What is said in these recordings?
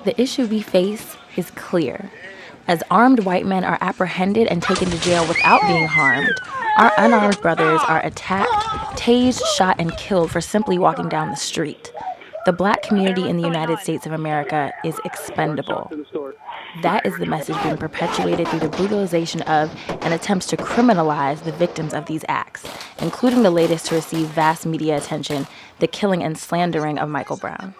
The issue we face is clear. As armed white men are apprehended and taken to jail without being harmed, our unarmed brothers are attacked, tased, shot, and killed for simply walking down the street. The black community in the United States of America is expendable. That is the message being perpetuated through the brutalization of and attempts to criminalize the victims of these acts, including the latest to receive vast media attention, the killing and slandering of Michael Brown.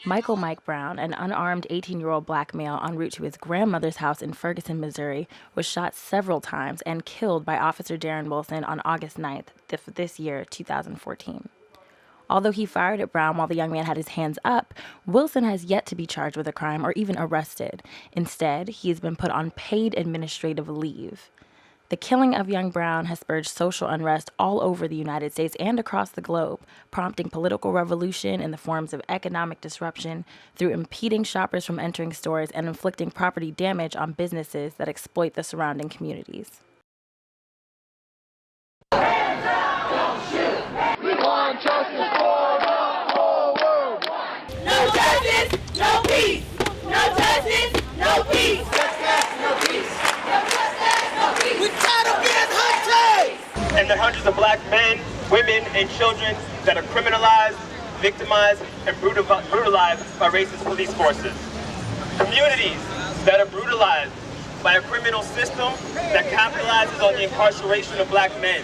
Michael Mike Brown, an unarmed 18-year-old black male en route to his grandmother's house in Ferguson, Missouri, was shot several times and killed by Officer Darren Wilson on August 9th this year, 2014. Although he fired at Brown while the young man had his hands up, Wilson has yet to be charged with a crime or even arrested. Instead, he has been put on paid administrative leave. The killing of young Brown has spurred social unrest all over the United States and across the globe, prompting political revolution in the forms of economic disruption through impeding shoppers from entering stores and inflicting property damage on businesses that exploit the surrounding communities. Hands up, don't shoot. We want justice for the whole world. No justice, no peace. No justice, no peace. And the hundreds of black men, women, and children that are criminalized, victimized, and brutalized by racist police forces. Communities that are brutalized by a criminal system that capitalizes on the incarceration of black men.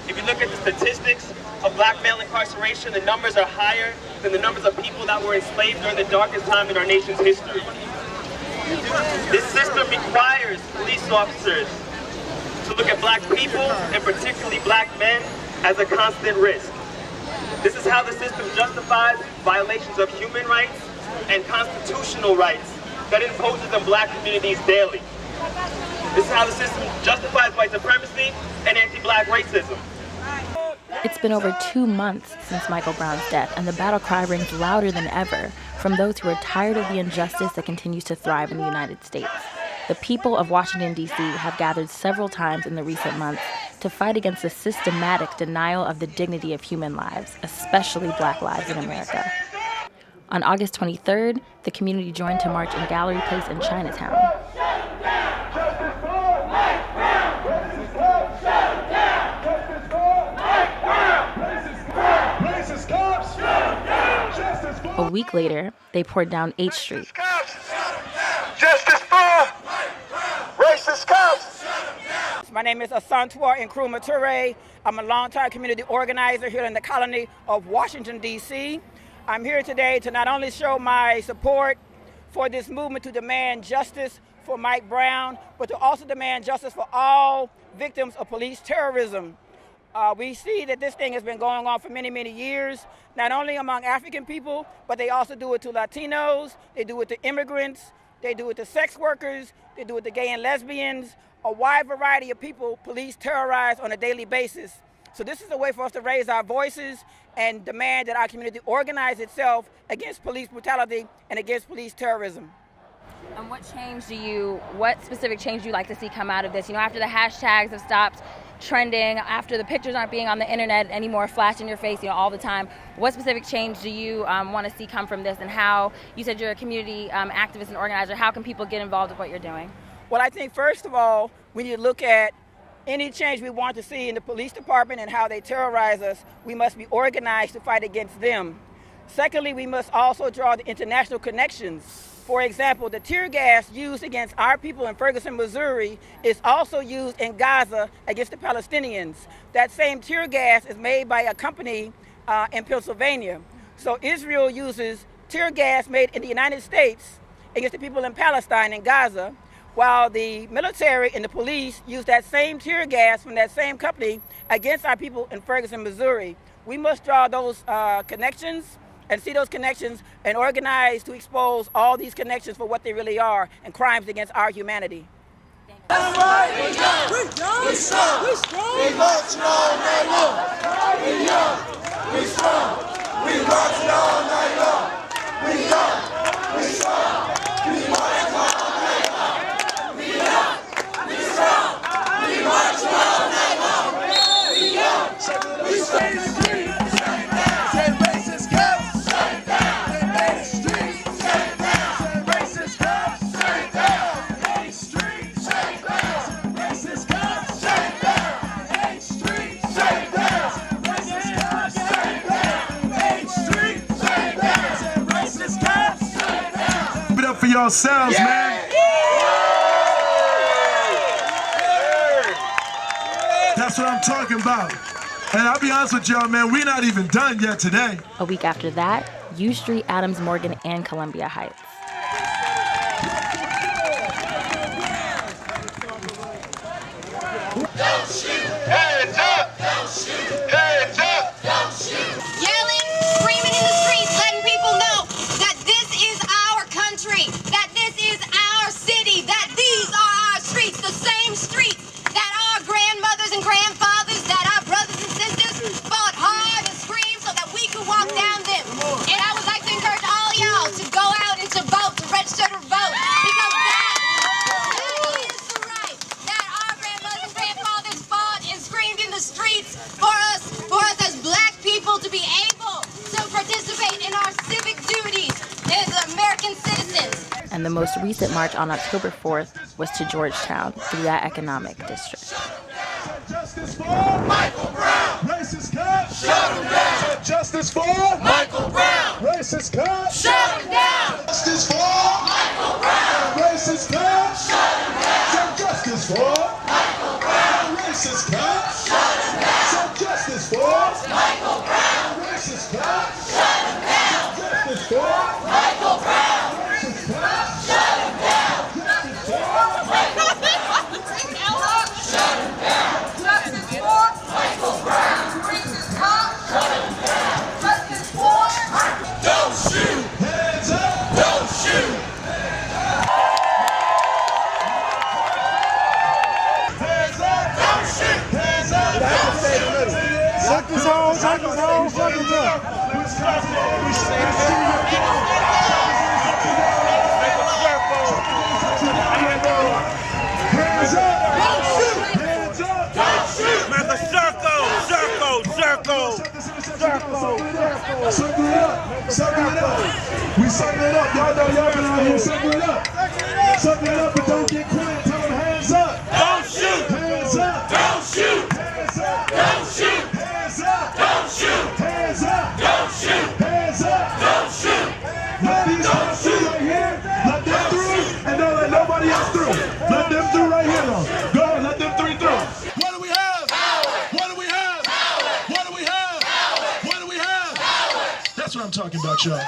If you look at the statistics of black male incarceration, the numbers are higher than the numbers of people that were enslaved during the darkest time in our nation's history. This system requires police officers to look at black people, and particularly black men, as a constant risk. This is how the system justifies violations of human rights and constitutional rights that it imposes on black communities daily. This is how the system justifies white supremacy and anti-black racism. It's been over 2 months since Michael Brown's death, and the battle cry rings louder than ever from those who are tired of the injustice that continues to thrive in the United States. The people of Washington, D.C. have gathered several times in the recent months to fight against the systematic denial of the dignity of human lives, especially black lives in America. On August 23rd, the community joined to march in Gallery Place in Chinatown. A week later, they poured down 8th Street. Justice for racist cops. My name is Asantua Nkrumah Toure. I'm a longtime community organizer here in the colony of Washington, D.C. I'm here today to not only show my support for this movement to demand justice for Mike Brown, but to also demand justice for all victims of police terrorism. We see that this thing has been going on for many, many years, not only among African people, but they also do it to Latinos, they do it to immigrants, they do it to sex workers, they do it to gay and lesbians, a wide variety of people police terrorize on a daily basis. So this is a way for us to raise our voices and demand that our community organize itself against police brutality and against police terrorism. And what specific change do you like to see come out of this? You know, after the hashtags have stopped trending, after the pictures aren't being on the internet anymore, flash in your face, all the time, what specific change do you want to see come from this? And how, you said you're a community activist and organizer, how can people get involved with what you're doing? Well, I think first of all, we need to look at any change we want to see in the police department and how they terrorize us. We must be organized to fight against them. Secondly, we must also draw the international connections. For example, the tear gas used against our people in Ferguson, Missouri is also used in Gaza against the Palestinians. That same tear gas is made by a company in Pennsylvania. So Israel uses tear gas made in the United States against the people in Palestine and Gaza, while the military and the police use that same tear gas from that same company against our people in Ferguson, Missouri. We must draw those connections and see those connections and organize to expose all these connections for what they really are and crimes against our humanity. That's right. We young. We strong. We strong. We marching all night long. We young. We strong. We marching all night long. We young. We strong. We marching all night long. We young. We strong. We marching all night long. We young. We strong. ourselves, man. That's what I'm talking about. And I'll be honest with y'all, man, we're not even done yet today. A week after that, U Street, Adams Morgan, and Columbia Heights. Don't shoot! Hands up! Don't shoot! Hands up! Don't shoot! Yelling, screaming in the streets, letting people know that this is our country, that this is our city, that these are our streets, the same streets that our grandmothers and grandfathers, that our brothers and sisters fought hard and screamed so that we could walk down them. And I would like to encourage all y'all to go out and to vote, to register to vote, because that is the right that our grandmothers and grandfathers fought and screamed in the streets for us as black people to be able to participate in our civic duties as American citizens. And the most recent march on October 4th was to Georgetown through that economic district. Justice for Michael Brown. Racist cops. Shut him down! Justice for Michael Brown! racist cops. Shut him down! Justice for Michael Brown! racist cops. Shut him down! Some justice for Michael Brown! racist cops. Shut him down! Some justice for Michael Brown! racist cops. Shut him down! Justice for Michael Brown! racist cops. Shut him down! Justice for Michael Brown! Shut him down! Justice for Michael Brown! racist cops. Shut him down! Justice for Don't shoot! hands up. Don't shoot! Hands up. Don't shoot! Hands up. Suck this hole. Suck this hole. Suck this hole. Hands up. Hands up. Don't shoot! Make a circle, circle. Circle it up. Circle it up. We circle it up. Y'all know y'all been out here. Circle it up. Circle it up, but don't get quiet. Tell them hands up. Don't shoot. Hands up. Don't shoot! Hands up. Don't shoot! Hands up. Don't shoot! Hands up. Don't shoot! Hands up. Don't shoot! Let these folks through right here. Let them through, and don't let nobody else through. Let them through right here, though. Go ahead, let them three through. What do we have? What do we have? What do we have? What do we have? That's what I'm talking about, y'all.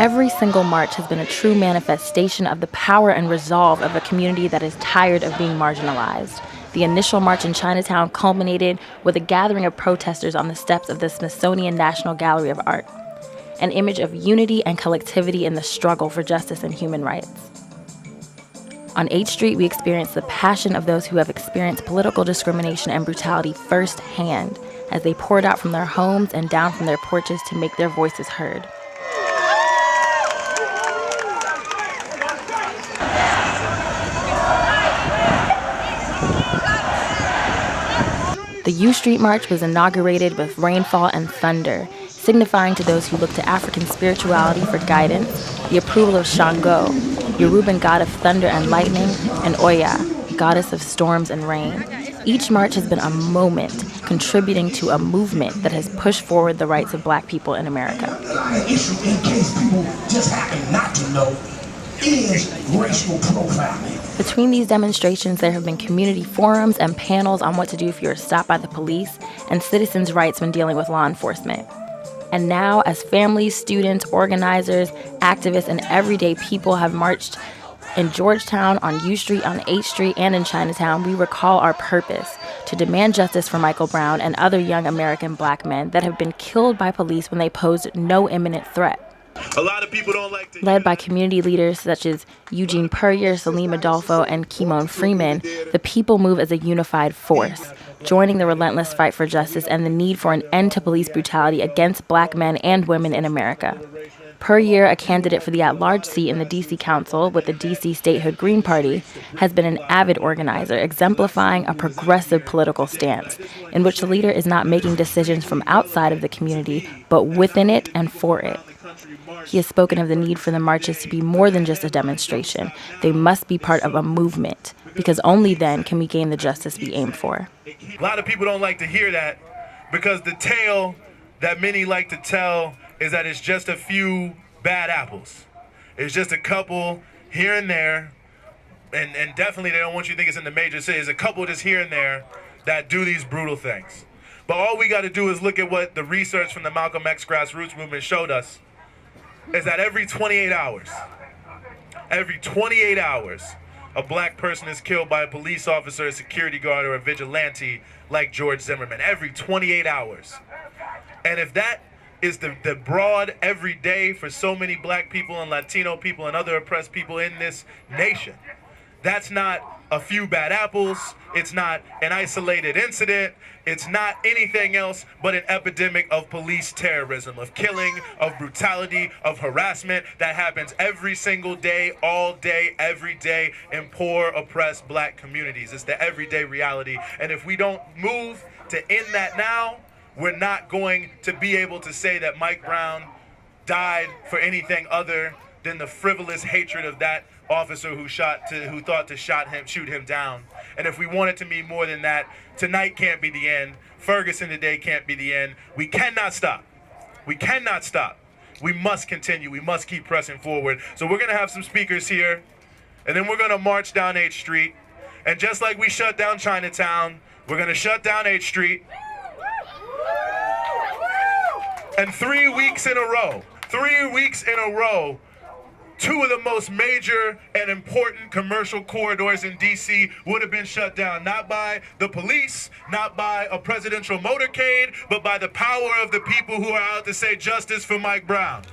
Every single march has been a true manifestation of the power and resolve of a community that is tired of being marginalized. The initial march in Chinatown culminated with a gathering of protesters on the steps of the Smithsonian National Gallery of Art, an image of unity and collectivity in the struggle for justice and human rights. On 8th Street, we experienced the passion of those who have experienced political discrimination and brutality firsthand as they poured out from their homes and down from their porches to make their voices heard. The U Street March was inaugurated with rainfall and thunder, signifying to those who look to African spirituality for guidance, the approval of Shango, Yoruban god of thunder and lightning, and Oya, goddess of storms and rain. Each march has been a moment contributing to a movement that has pushed forward the rights of Black people in America. An issue, in case people just happen not to know, is racial profiling. Between these demonstrations, there have been community forums and panels on what to do if you're stopped by the police and citizens' rights when dealing with law enforcement. And now, as families, students, organizers, activists, and everyday people have marched in Georgetown, on U Street, on 8th Street, and in Chinatown, we recall our purpose to demand justice for Michael Brown and other young American Black men that have been killed by police when they posed no imminent threat. A lot of people don't like to. Led by community leaders such as Eugene Puryear, Salim Adolfo, and Kimon Freeman, the people move as a unified force, joining the relentless fight for justice and the need for an end to police brutality against Black men and women in America. Puryear, a candidate for the at-large seat in the D.C. Council with the D.C. Statehood Green Party, has been an avid organizer, exemplifying a progressive political stance in which the leader is not making decisions from outside of the community, but within it and for it. He has spoken of the need for the marches to be more than just a demonstration. They must be part of a movement, because only then can we gain the justice we aim for. A lot of people don't like to hear that, because the tale that many like to tell is that it's just a few bad apples. It's just a couple here and there, and definitely they don't want you to think it's in the major cities. A couple just here and there that do these brutal things. But all we got to do is look at what the research from the Malcolm X grassroots movement showed us, is that every 28 hours, a black person is killed by a police officer, a security guard, or a vigilante like George Zimmerman. Every 28 hours. And if that is the broad every day for so many black people and Latino people and other oppressed people in this nation, that's not a few bad apples. It's not an isolated incident. It's not anything else but an epidemic of police terrorism, of killing, of brutality, of harassment that happens every single day, all day, every day in poor, oppressed black communities. It's the everyday reality. And if we don't move to end that now, we're not going to be able to say that Mike Brown died for anything other than the frivolous hatred of that officer who thought to shoot him down. And if we want it to mean more than that, tonight can't be the end. Ferguson today can't be the end. We cannot stop. We cannot stop. We must continue. We must keep pressing forward. So we're going to have some speakers here, and then we're going to march down 8th Street. And just like we shut down Chinatown, we're going to shut down 8th Street. And 3 weeks in a row, two of the most major and important commercial corridors in D.C. would have been shut down, not by the police, not by a presidential motorcade, but by the power of the people who are out to say justice for Mike Brown.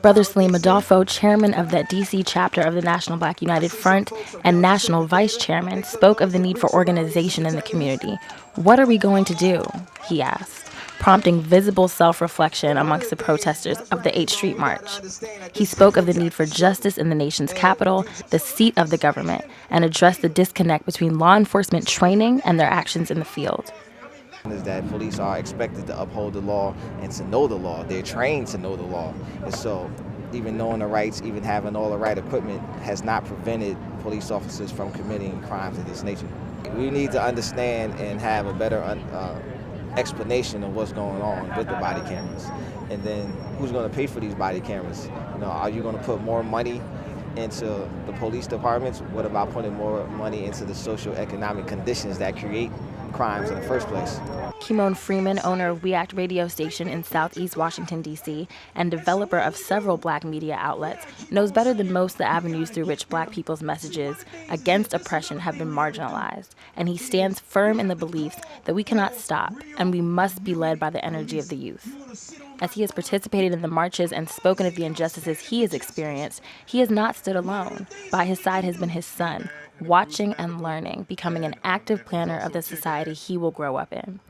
Brother Salim Adolfo, chairman of the D.C. chapter of the National Black United Front and national vice chairman, spoke of the need for organization in the community. What are we going to do? He asked, prompting visible self-reflection amongst the protesters of the 8th Street March. He spoke of the need for justice in the nation's capital, the seat of the government, and addressed the disconnect between law enforcement training and their actions in the field. Is that police are expected to uphold the law and to know the law. They're trained to know the law. And so even knowing the rights, even having all the right equipment has not prevented police officers from committing crimes of this nature. We need to understand and have a better explanation of what's going on with the body cameras. And then who's going to pay for these body cameras? You know, are you going to put more money into the police departments? What about putting more money into the socio-economic conditions that create crimes in the first place? Kimon Freeman, owner of We Act radio station in Southeast Washington, D.C., and developer of several black media outlets, knows better than most the avenues through which black people's messages against oppression have been marginalized. And he stands firm in the belief that we cannot stop, and we must be led by the energy of the youth. As he has participated in the marches and spoken of the injustices he has experienced, he has not stood alone. By his side has been his son, watching and learning, becoming an active planner of the society he will grow up in.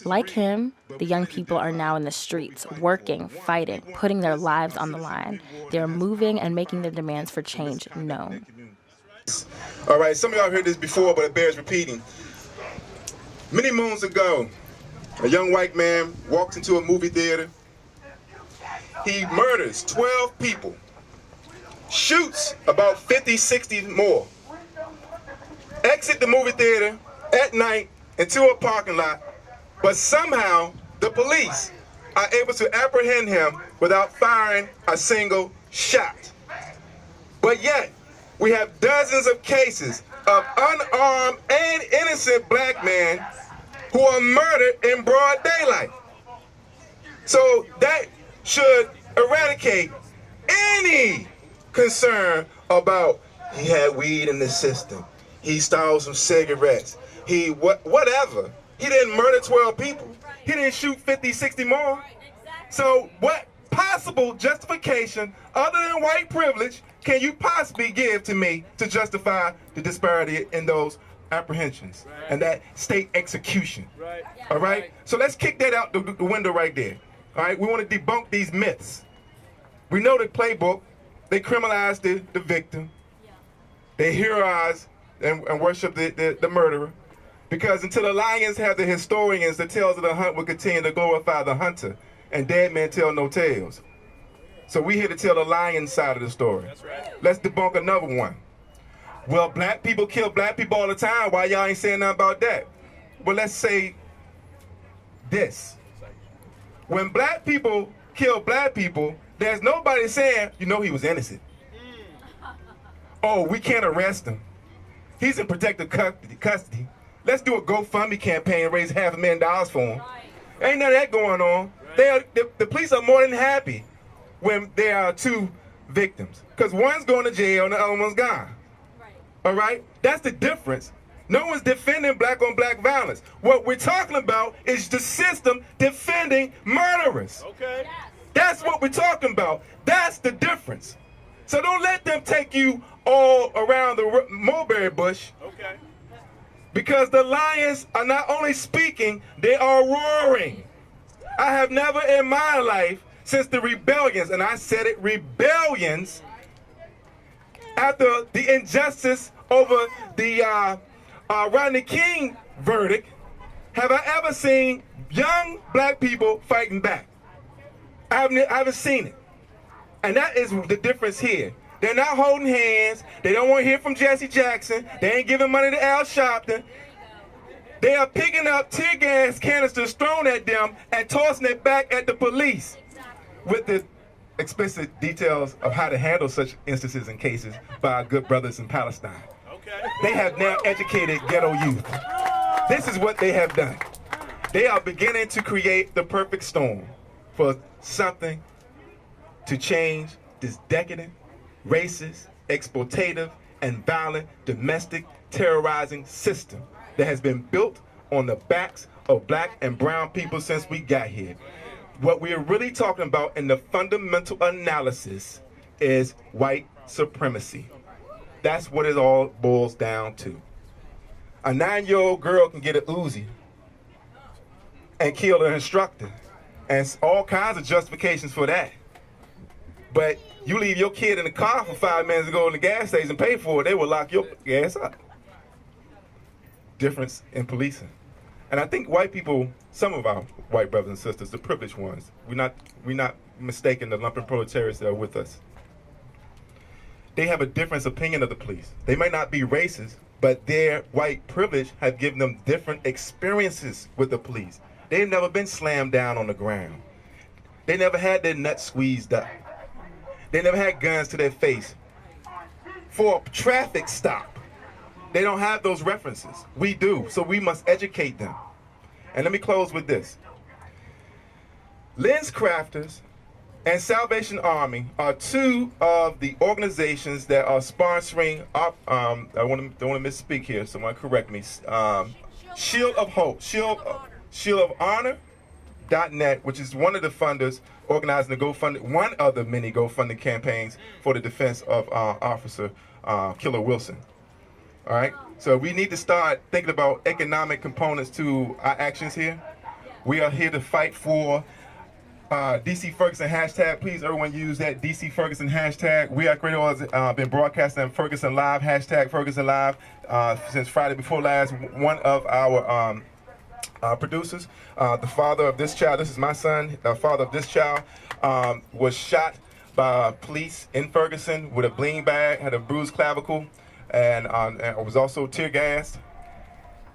Like him, the young people are now in the streets, working, fighting, putting their lives on the line. They are moving and making their demands for change known. All right, some of y'all heard this before, but it bears repeating. Many moons ago, a young white man walks into a movie theater. He murders 12 people, shoots about 50, 60 more, exit the movie theater at night into a parking lot, but somehow the police are able to apprehend him without firing a single shot. But yet, we have dozens of cases of unarmed and innocent black men who are murdered in broad daylight. So that should eradicate any concern about he had weed in the system, he stole some cigarettes, whatever. He didn't murder 12 people. He didn't shoot 50, 60 more. So what possible justification other than white privilege can you possibly give to me to justify the disparity in those apprehensions and that state execution? All right? So let's kick that out the window right there. All right? We want to debunk these myths. We know the playbook. They criminalize the victim. They heroize and worship the murderer. Because until the lions have the historians, the tales of the hunt will continue to glorify the hunter, and dead men tell no tales. So we here to tell the lying side of the story. That's right. Let's debunk another one. Well, black people kill black people all the time. Why y'all ain't saying nothing about that? Well, let's say this. When black people kill black people, there's nobody saying, you know, he was innocent. Oh, we can't arrest him. He's in protective custody. Let's do a GoFundMe campaign and raise $500,000 for him. Ain't none of that going on. The police are more than happy when there are two victims, because one's going to jail and the other one's gone. All right? That's the difference. No one's defending black on black violence. What we're talking about is the system defending murderers. Okay. That's what we're talking about. That's the difference. So don't let them take you all around the mulberry bush. Okay. Because the lions are not only speaking, they are roaring. I have never in my life, since the rebellions, and I said it, rebellions, after the injustice over the Rodney King verdict, have I ever seen young black people fighting back. I haven't seen it. And that is the difference here. They're not holding hands. They don't want to hear from Jesse Jackson. They ain't giving money to Al Sharpton. They are picking up tear gas canisters thrown at them and tossing it back at the police with the explicit details of how to handle such instances and cases by our good brothers in Palestine. Okay. They have now educated ghetto youth. This is what they have done. They are beginning to create the perfect storm for something to change this decadent, racist, exploitative, and violent domestic terrorizing system that has been built on the backs of black and brown people since we got here. What we are really talking about in the fundamental analysis is white supremacy. That's what it all boils down to. A 9-year-old girl can get an Uzi and kill an instructor, and all kinds of justifications for that. But you leave your kid in the car for 5 minutes to go to the gas station and pay for it, they will lock your gas up. Difference in policing. And I think white people, some of our white brothers and sisters, the privileged ones, we're not mistaking the lumpen proletariats that are with us. They have a different opinion of the police. They might not be racist, but their white privilege have given them different experiences with the police. They've never been slammed down on the ground. They never had their nuts squeezed up. They never had guns to their face. For a traffic stop, they don't have those references. We do, so we must educate them. And let me close with this. Lens Crafters and Salvation Army are two of the organizations that are sponsoring, I don't want to misspeak here, someone correct me. Shield of Hope, Shield of Honor.net, which is one of the funders organizing the GoFundMe, one of the many GoFundMe campaigns for the defense of Officer Killer Wilson. All right, so we need to start thinking about economic components to our actions here. We are here to fight for DC Ferguson hashtag. Please, everyone, use that DC Ferguson hashtag. We at Radio has been broadcasting Ferguson Live, hashtag Ferguson Live, since Friday before last. One of our producers, the father of this child, this is my son, the father of this child, was shot by police in Ferguson with a bling bag, had a bruised clavicle, and was also tear gassed.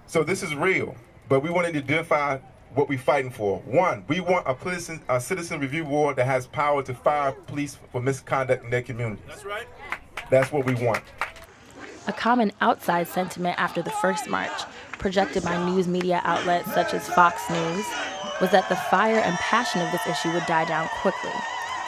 So this is real, but we wanted to identify what we're fighting for. One, we want a citizen review board that has power to fire police for misconduct in their communities. That's right. That's what we want. A common outside sentiment after the first march, projected by news media outlets such as Fox News, was that the fire and passion of this issue would die down quickly.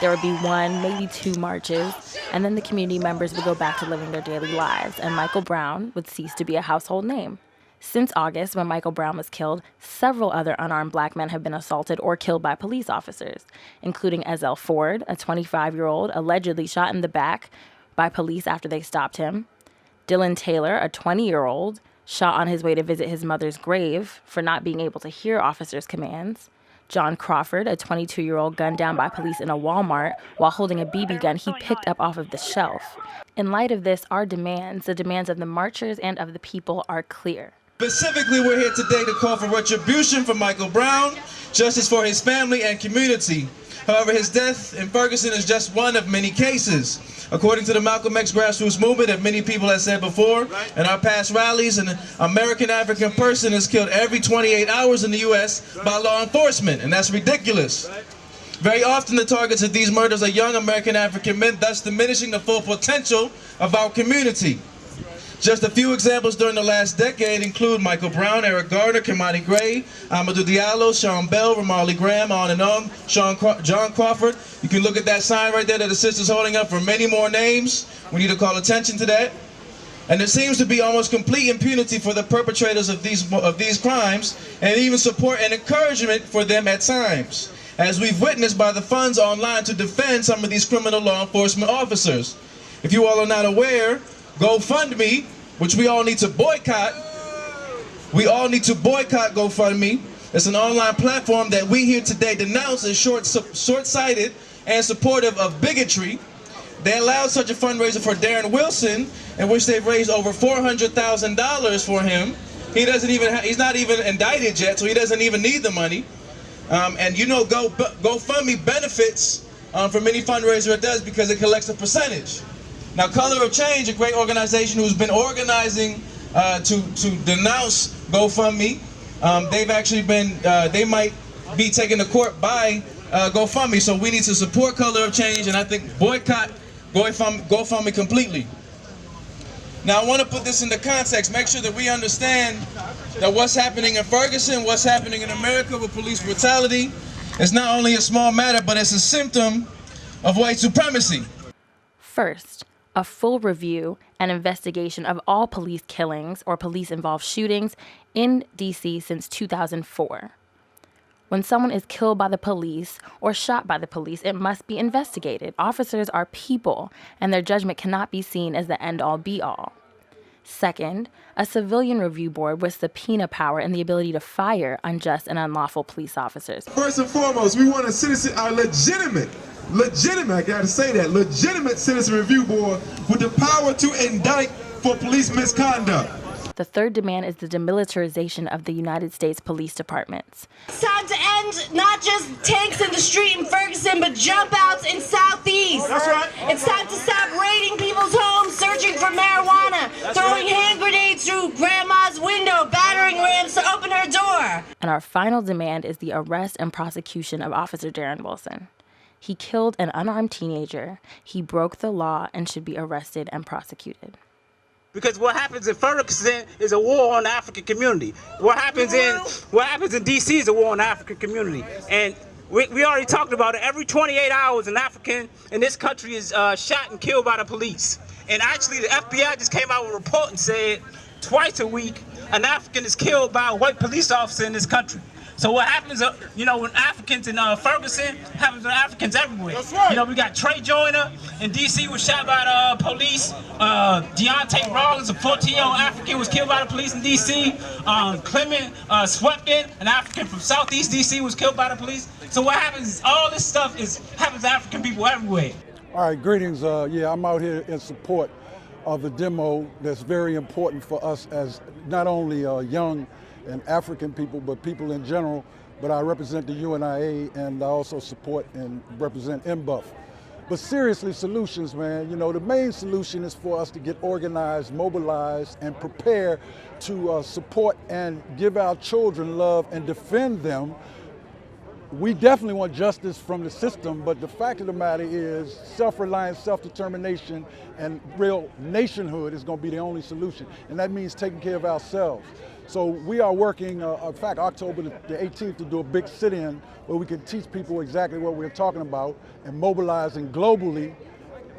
There would be one, maybe 2 marches, and then the community members would go back to living their daily lives, and Michael Brown would cease to be a household name. Since August, when Michael Brown was killed, several other unarmed black men have been assaulted or killed by police officers, including Ezell Ford, a 25-year-old allegedly shot in the back by police after they stopped him, Dylan Taylor, a 20-year-old, shot on his way to visit his mother's grave for not being able to hear officers' commands, John Crawford, a 22-year-old gunned down by police in a Walmart while holding a BB gun he picked up off of the shelf. In light of this, our demands, the demands of the marchers and of the people, are clear. Specifically, we're here today to call for retribution for Michael Brown, justice for his family and community. However, his death in Ferguson is just one of many cases. According to the Malcolm X grassroots movement, that many people have said before, in our past rallies, an American African person is killed every 28 hours in the U.S. by law enforcement, and that's ridiculous. Very often the targets of these murders are young American African men, thus diminishing the full potential of our community. Just a few examples during the last decade include Michael Brown, Eric Garner, Kimani Gray, Amadou Diallo, Sean Bell, Ramarley Graham, on and on, John Crawford. You can look at that sign right there that the sister's holding up for many more names. We need to call attention to that. And there seems to be almost complete impunity for the perpetrators of these crimes, and even support and encouragement for them at times, as we've witnessed by the funds online to defend some of these criminal law enforcement officers. If you all are not aware, GoFundMe, which we all need to boycott. We all need to boycott GoFundMe. It's an online platform that we here today denounce as short-sighted and supportive of bigotry. They allowed such a fundraiser for Darren Wilson, in which they've raised over $400,000 for him. He's not even indicted yet, so he doesn't even need the money. And you know, GoFundMe benefits from any fundraiser it does because it collects a percentage. Now, Color of Change, a great organization who's been organizing to denounce GoFundMe, they've actually been, they might be taken to court by GoFundMe. So we need to support Color of Change, and I think boycott GoFundMe completely. Now, I want to put this into context, make sure that we understand that what's happening in Ferguson, what's happening in America with police brutality, is not only a small matter, but it's a symptom of white supremacy. First, a full review and investigation of all police killings or police-involved shootings in D.C. since 2004. When someone is killed by the police or shot by the police, it must be investigated. Officers are people, and their judgment cannot be seen as the end-all, be-all. Second, a civilian review board with subpoena power and the ability to fire unjust and unlawful police officers. First and foremost, we want a legitimate, I gotta say that, legitimate citizen review board with the power to indict for police misconduct. The third demand is the demilitarization of the United States police departments. It's time to end not just tanks in the street in Ferguson, but jump outs in Southeast. That's right. It's time to stop raiding people's homes, searching for marijuana, throwing hand grenades through grandma's window, battering rams to open her door. And our final demand is the arrest and prosecution of Officer Darren Wilson. He killed an unarmed teenager. He broke the law and should be arrested and prosecuted. Because what happens in Ferguson is a war on the African community. What happens in D.C. is a war on the African community. And we already talked about it. Every 28 hours, an African in this country is shot and killed by the police. And actually, the FBI just came out with a report and said twice a week, an African is killed by a white police officer in this country. So what happens, when Africans in Ferguson, happens with Africans everywhere. That's right. We got Trey Joyner in D.C. was shot by the police. Deontay Rawlins, a 14-year-old African, was killed by the police in D.C. Clement Swepton, an African from Southeast D.C., was killed by the police. So what happens is all this stuff happens to African people everywhere. All right, greetings. I'm out here in support of the demo that's very important for us as not only young and African people, but people in general. But I represent the UNIA, and I also support and represent MBUF. But seriously, solutions, man. The main solution is for us to get organized, mobilized, and prepare to support and give our children love and defend them. We definitely want justice from the system, but the fact of the matter is self-reliance, self-determination, and real nationhood is going to be the only solution. And that means taking care of ourselves. So we are working, in fact, October the 18th to do a big sit-in where we can teach people exactly what we're talking about and mobilizing globally,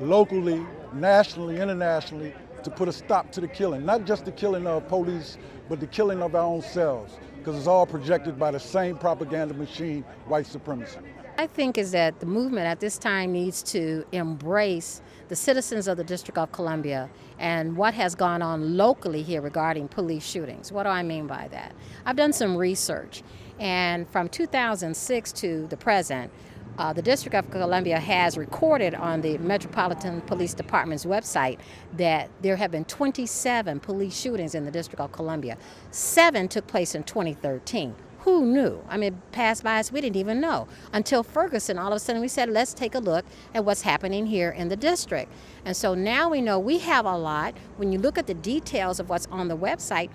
locally, nationally, internationally to put a stop to the killing. Not just the killing of police, but the killing of our own selves, because it's all projected by the same propaganda machine, white supremacy. I think is that the movement at this time needs to embrace the citizens of the District of Columbia and what has gone on locally here regarding police shootings. What do I mean by that? I've done some research, and from 2006 to the present, The District of Columbia has recorded on the Metropolitan Police Department's website that there have been 27 police shootings in the District of Columbia. 7 took place in 2013. Who knew? I mean, passed by us, we didn't even know. Until Ferguson, all of a sudden we said, let's take a look at what's happening here in the district. And so now we know we have a lot. When you look at the details of what's on the website,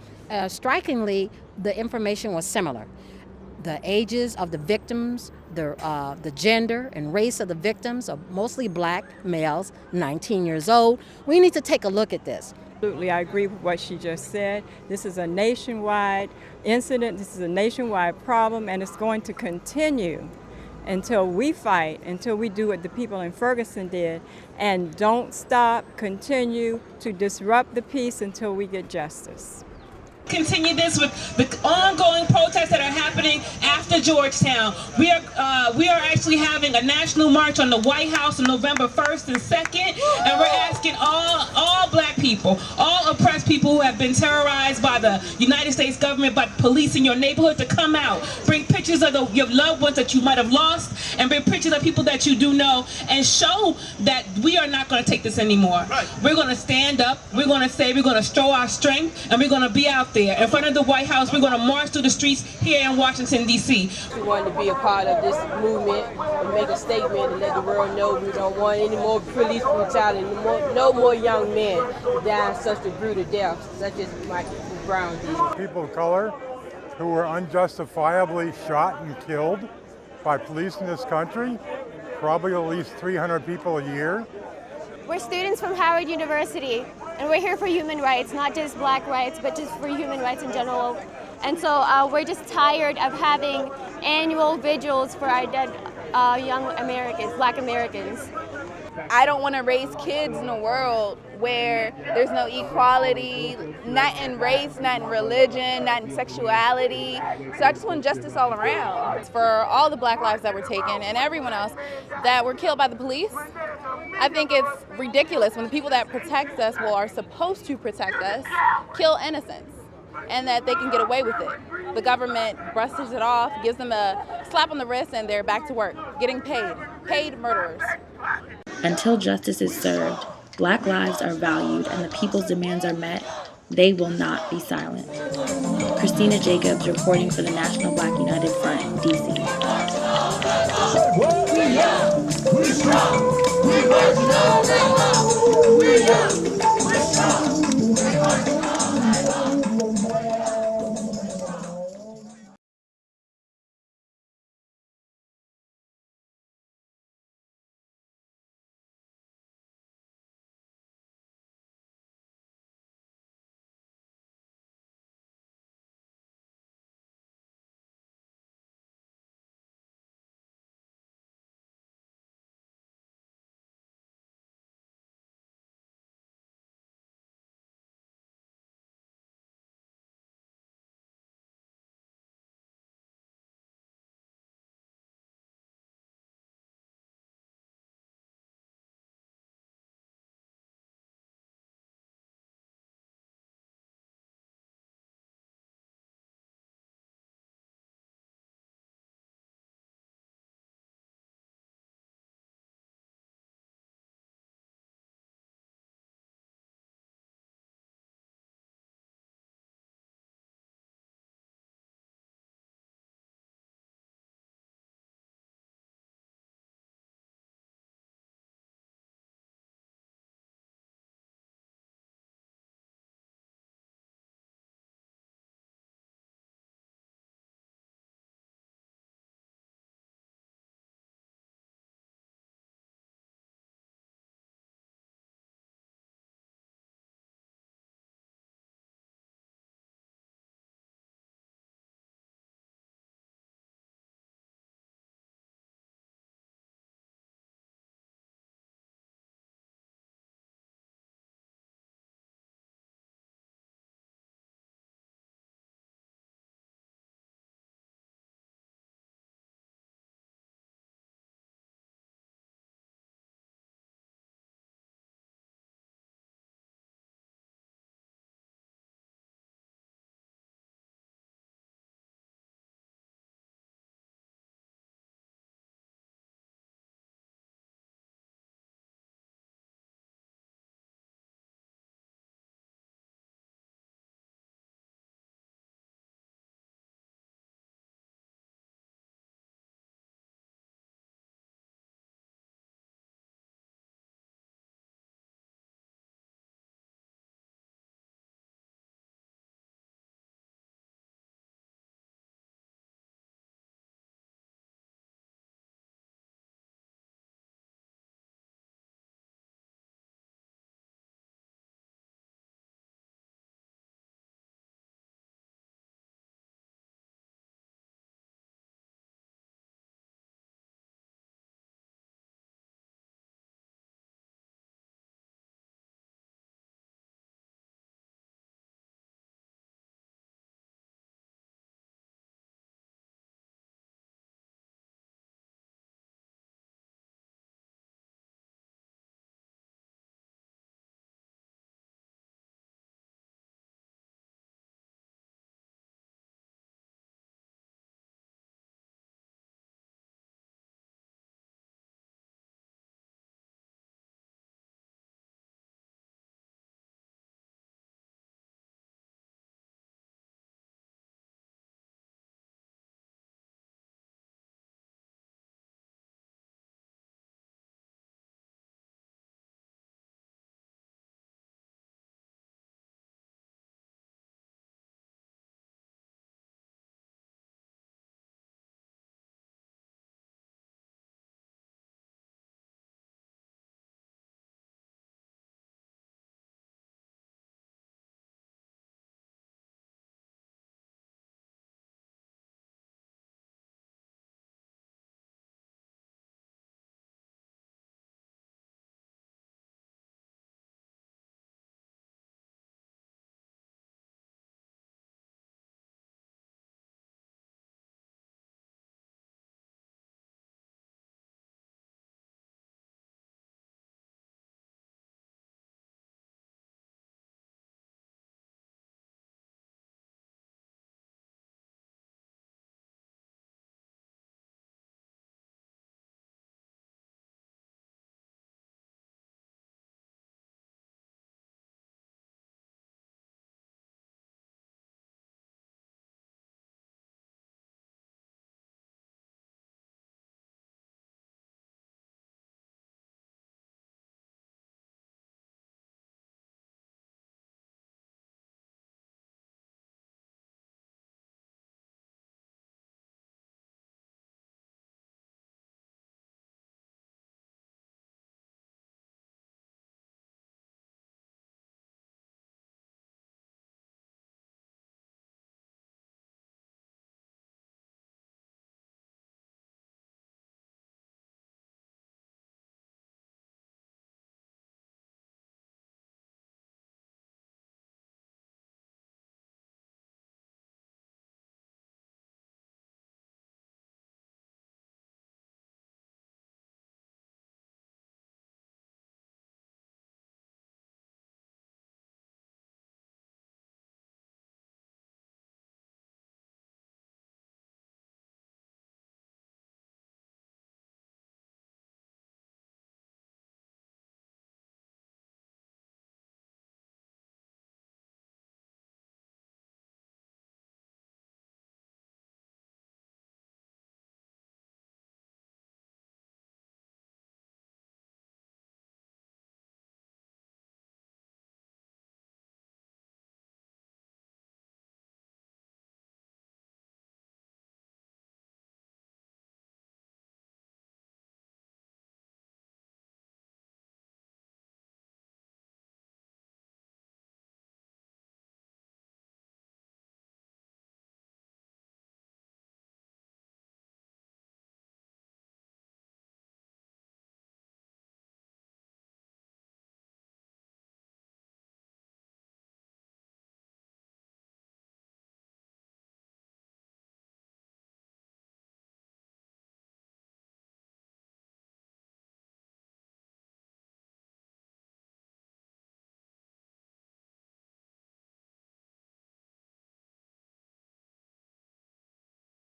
strikingly, the information was similar. The ages of the victims, the gender and race of the victims are mostly black males, 19 years old. We need to take a look at this. Absolutely, I agree with what she just said. This is a nationwide incident, this is a nationwide problem, and it's going to continue until we fight, until we do what the people in Ferguson did, and don't stop, continue to disrupt the peace until we get justice. Continue this with the ongoing protests that are happening after Georgetown. We are actually having a national march on the White House on November 1st and 2nd, and we're asking all black people, all oppressed people who have been terrorized by the United States government, by police in your neighborhood, to come out. Bring pictures of your loved ones that you might have lost, and bring pictures of people that you do know, and show that we are not going to take this anymore. Right. We're going to stand up, we're going to say we're going to show our strength, and we're going to be out there in front of the White House. We're going to march through the streets here in Washington, D.C. We wanted to be a part of this movement and make a statement and let the world know we don't want any more police brutality, no more young men dying such a brutal death, such as Michael Brown did. People of color who were unjustifiably shot and killed by police in this country, probably at least 300 people a year. We're students from Howard University, and we're here for human rights, not just black rights, but just for human rights in general. And so we're just tired of having annual vigils for our dead young Americans, black Americans. I don't want to raise kids in a world where there's no equality, not in race, not in religion, not in sexuality. So I just want justice all around. For all the black lives that were taken and everyone else that were killed by the police, I think it's ridiculous when the people that protect us, well, are supposed to protect us, kill innocents, and that they can get away with it. The government brushes it off, gives them a slap on the wrist, and they're back to work, getting paid murderers. Until justice is served, black lives are valued, and the people's demands are met, they will not be silent. Kristina Jacobs reporting for the National Black United Front, D.C. We strong, we marching all night long. We young.